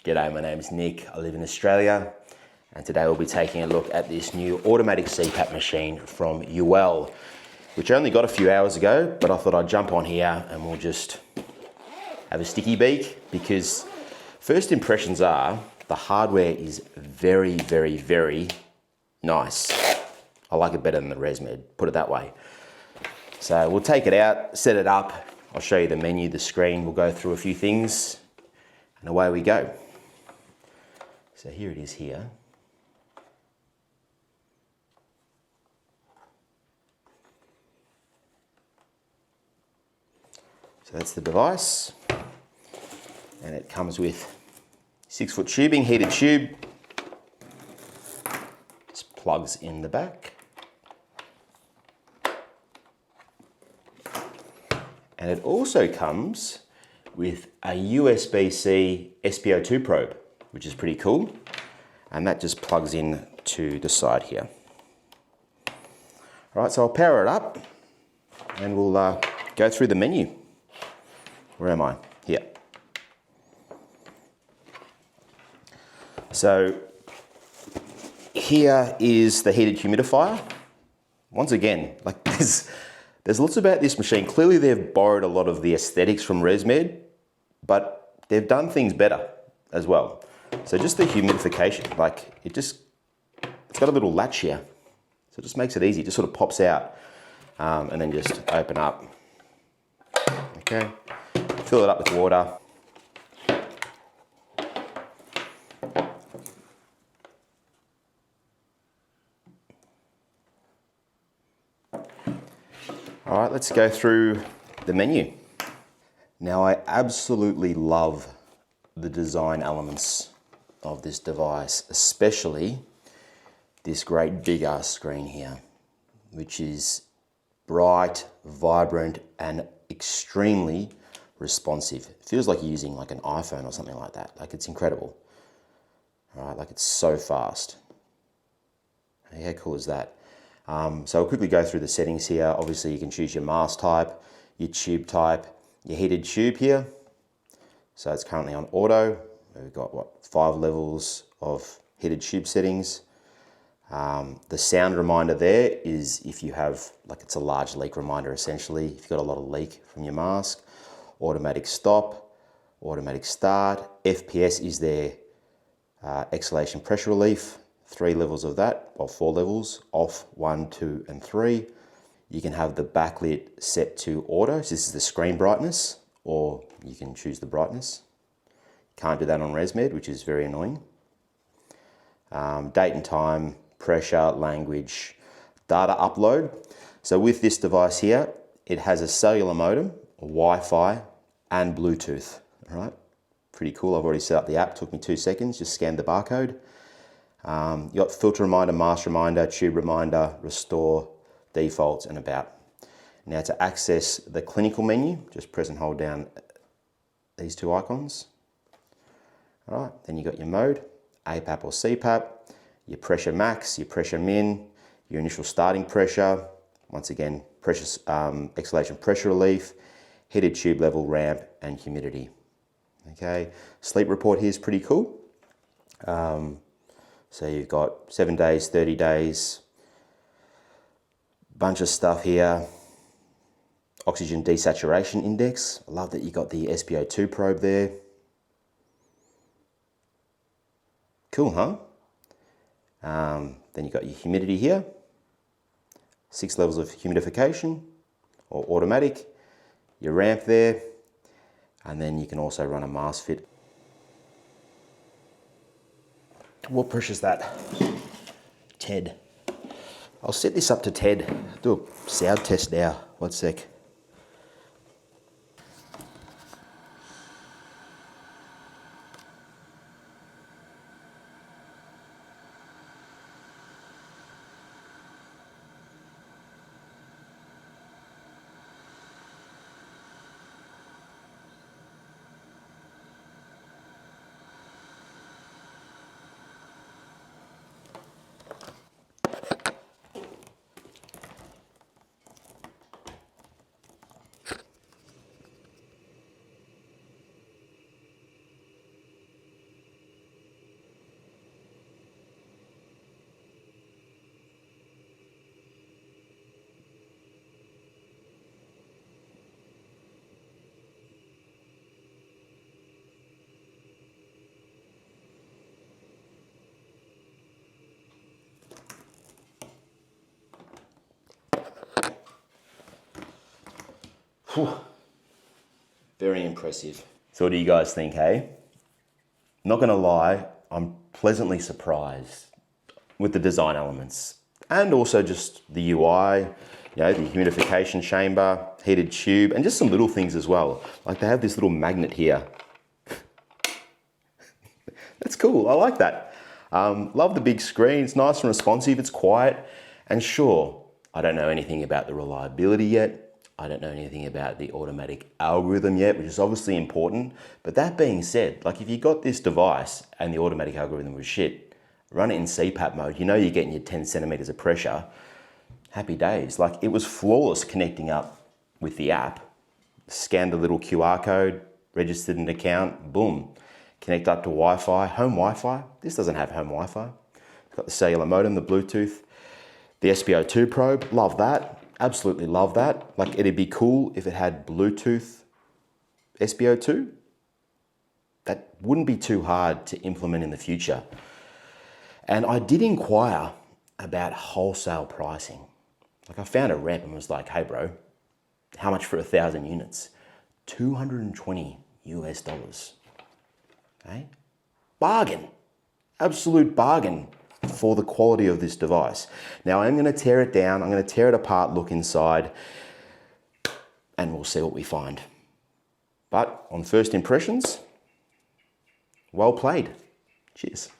G'day, my name's Nick. I live in Australia, and today we'll be taking a look at this new automatic CPAP machine from Yuwell, which I only got a few hours ago, but I thought I'd jump on here and we'll just have a sticky beak, because first impressions are the hardware is very, very, very nice. I like it better than the ResMed, put it that way. So we'll take it out, set it up. I'll show you the menu, the screen. We'll go through a few things and away we go. So here it is here. So that's the device. And it comes with 6-foot tubing, heated tube. Just plugs in the back. And it also comes with a USB-C SpO2 probe, which is pretty cool. And that just plugs in to the side here. All right, so I'll power it up and we'll go through the menu. Where am I? Here. So here is the heated humidifier. Once again, like there's lots about this machine. Clearly they've borrowed a lot of the aesthetics from ResMed, but they've done things better as well. So just the humidification, like it's got a little latch here. So it just makes it easy. It just sort of pops out and then just open up. Okay, fill it up with water. All right, let's go through the menu. Now, I absolutely love the design elements of this device, especially this great big ass screen here, which is bright, vibrant, and extremely responsive. It feels like you're using like an iPhone or something like that. Like, it's incredible. All right, like it's so fast. How cool is that? So I'll quickly go through the settings here. Obviously you can choose your mask type, your tube type, your heated tube here. So it's currently on auto. We've got 5 levels of heated tube settings. The sound reminder there is if you have, like, it's a large leak reminder essentially. If you've got a lot of leak from your mask. Automatic stop, automatic start. FPS is their exhalation pressure relief. 3 levels of that, or 4 levels, off, 1, 2, and 3. You can have the backlit set to auto, so this is the screen brightness, or you can choose the brightness. Can't do that on ResMed, which is very annoying. Date and time, pressure, language, data upload. So with this device here, it has a cellular modem, Wi-Fi, and Bluetooth, all right? Pretty cool. I've already set up the app, took me 2 seconds, just scanned the barcode. You got filter reminder, mask reminder, tube reminder, restore, defaults, and about. Now to access the clinical menu, just press and hold down these 2 icons. All right, then you got your mode, APAP or CPAP, your pressure max, your pressure min, your initial starting pressure, once again, pressure, exhalation pressure relief, heated tube level, ramp, and humidity. Okay, sleep report here is pretty cool. So you've got 7 days, 30 days, bunch of stuff here. Oxygen desaturation index. I love that you got the SpO2 probe there. Cool, huh? Then you got your humidity here. 6 levels of humidification or automatic. Your ramp there. And then you can also run a mask fit. What pressure's that? TED. I'll set this up to TED. Do a sound test now. 1 sec. Whew. Very impressive. So what do you guys think, hey? Not gonna lie, I'm pleasantly surprised with the design elements and also just the UI, the humidification chamber, heated tube, and just some little things as well. Like they have this little magnet here. That's cool, I like that. Love the big screen, it's nice and responsive, it's quiet. And sure, I don't know anything about the reliability yet. I don't know anything about the automatic algorithm yet, which is obviously important. But that being said, like if you got this device and the automatic algorithm was shit, run it in CPAP mode, you're getting your 10 centimeters of pressure, happy days. Like it was flawless connecting up with the app, scanned the little QR code, registered an account, boom. Connect up to Wi-Fi, home Wi-Fi. This doesn't have home Wi-Fi. It's got the cellular modem, the Bluetooth, the SpO2 probe, love that. Absolutely love that. Like it'd be cool if it had Bluetooth SpO2. That wouldn't be too hard to implement in the future. And I did inquire about wholesale pricing. Like I found a rep and was like, hey bro, how much for 1,000 units? $220 US. Okay? Bargain, absolute bargain for the quality of this device. Now I'm gonna tear it down, I'm gonna tear it apart, look inside, and we'll see what we find. But on first impressions, well played. Cheers.